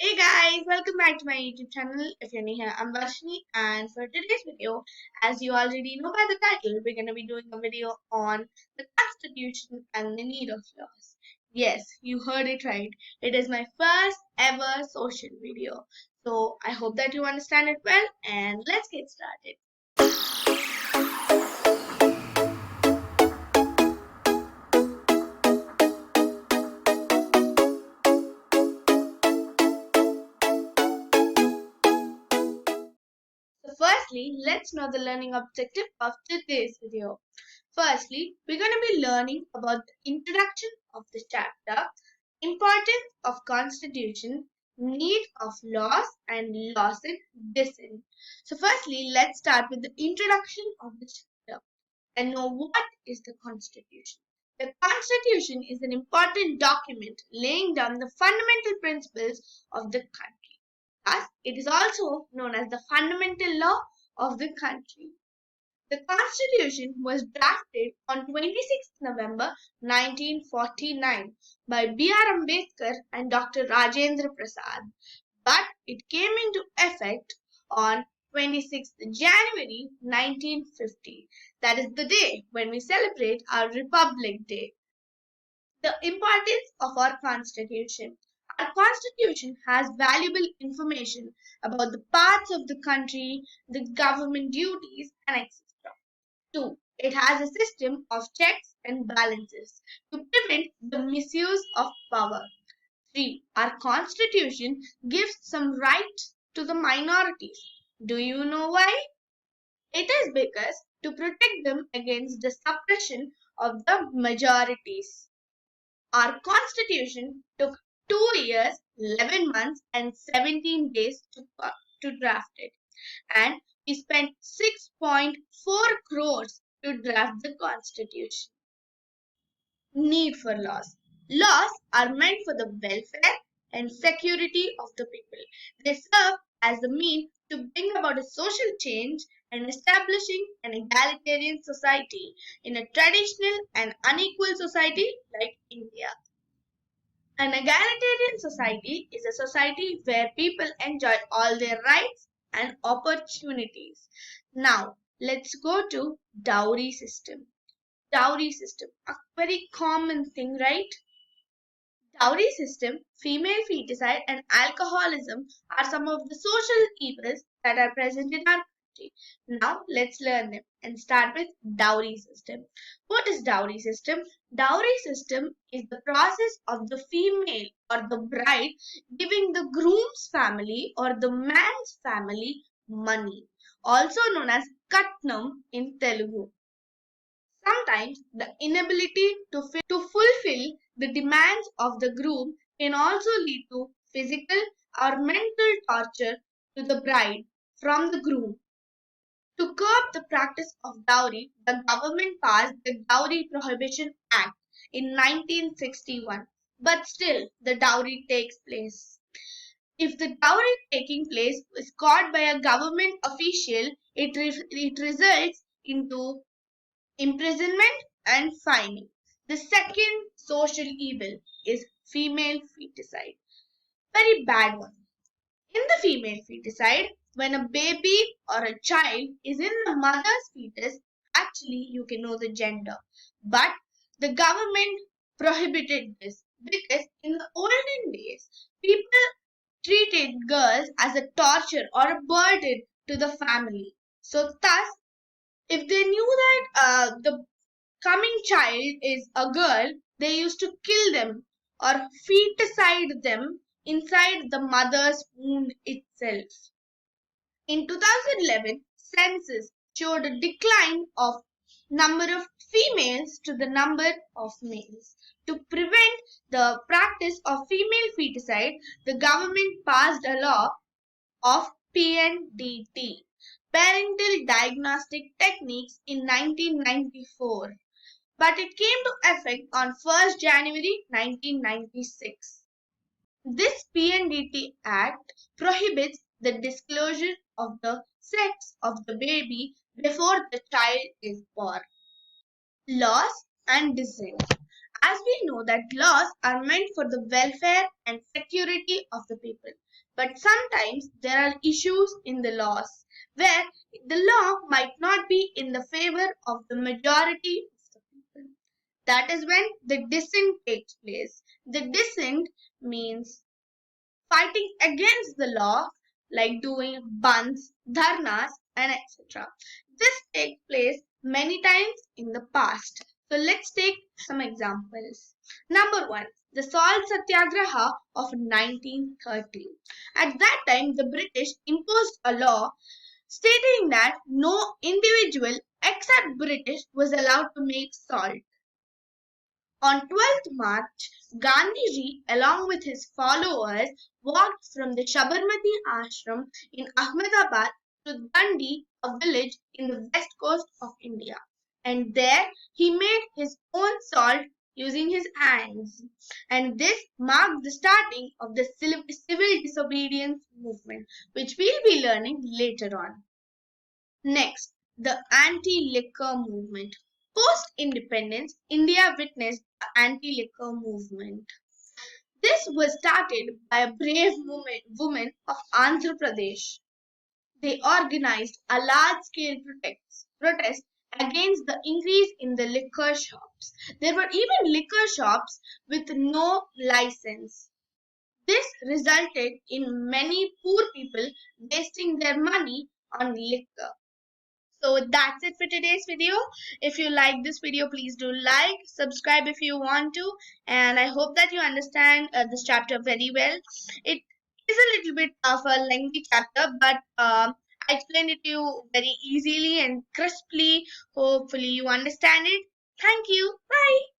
Hey guys, welcome back to my YouTube channel. If you're new here, I'm Varshini, and for today's video, as you already know by the title, we're going to be doing a video on the Constitution and the need of laws. Yes, you heard it right. It is my first ever social video. So I hope that you understand it well, and let's get started. So firstly, let's know the learning objective of today's video. Firstly, we're going to be learning about the introduction of the chapter, importance of constitution, need of laws and laws in dissent. So firstly, let's start with the introduction of the chapter and know what is the constitution. The constitution is an important document laying down the fundamental principles of the country. Thus, it is also known as the fundamental law of the country. The Constitution was drafted on 26 November 1949 by B.R. Ambedkar and Dr. Rajendra Prasad, but it came into effect on 26th January 1950. That is the day when we celebrate our Republic Day. The importance of our Constitution. Our Constitution has valuable information about the parts of the country, the government duties, and etc. 2. It has a system of checks and balances to prevent the misuse of power. 3. Our Constitution gives some rights to the minorities. Do you know why? It is because to protect them against the suppression of the majorities. Our Constitution took 2 years, 11 months, and 17 days to draft it, and we spent 6.4 crores to draft the Constitution. Need for laws. Laws are meant for the welfare and security of the people. They serve as a means to bring about a social change and establishing an egalitarian society in a traditional and unequal society like India. An egalitarian society is a society where people enjoy all their rights and opportunities. Now, let's go to dowry system. Dowry system, a very common thing, right? Dowry system, female feticide, and alcoholism are some of the social evils that are present in our country. Now, let's learn them and start with dowry system. What is dowry system? Dowry system is the process of the female or the bride giving the groom's family or the man's family money, also known as katnam in Telugu. Sometimes the inability to fulfill the demands of the groom can also lead to physical or mental torture to the bride from the groom. To curb the practice of dowry, the government passed the Dowry Prohibition Act in 1961. But still, the dowry takes place. If the dowry taking place is caught by a government official, it results into imprisonment and fining. The second social evil is female feticide. Very bad one. In the female feticide, when a baby or a child is in the mother's fetus, actually you can know the gender. But the government prohibited this because in the olden days, people treated girls as a torture or a burden to the family. So thus, if they knew that the coming child is a girl, they used to kill them or feticide them inside the mother's womb itself. In 2011, census showed a decline of number of females to the number of males. To prevent the practice of female feticide, the government passed a law of PNDT, Parental Diagnostic Techniques, in 1994, but it came to effect on 1st January 1996. This PNDT Act prohibits the disclosure of the sex of the baby before the child is born. Laws and dissent. As we know that laws are meant for the welfare and security of the people. But sometimes there are issues in the laws where the law might not be in the favor of the majority of the people. That is when the dissent takes place. The dissent means fighting against the law, like doing bandhs, dharnas, and etc. This takes place many times in the past. So let's take some examples. Number one, the salt satyagraha of 1930. At that time, the British imposed a law stating that no individual except British was allowed to make salt. On 12th March, Gandhiji, along with his followers, walked from the Sabarmati ashram in Ahmedabad to Dandi, a village in the west coast of India. And there he made his own salt using his hands. And this marked the starting of the civil disobedience movement, which we'll be learning later on. Next, the anti-liquor movement. Post-independence, India witnessed the anti-liquor movement. This was started by a brave woman of Andhra Pradesh. They organized a large-scale protest against the increase in the liquor shops. There were even liquor shops with no license. This resulted in many poor people wasting their money on liquor. So that's it for today's video. If you like this video, please do like, subscribe if you want to, and I hope that you understand this chapter very well. It is a little bit of a lengthy chapter, but I explained it to you very easily and crisply. Hopefully you understand it. Thank you. Bye.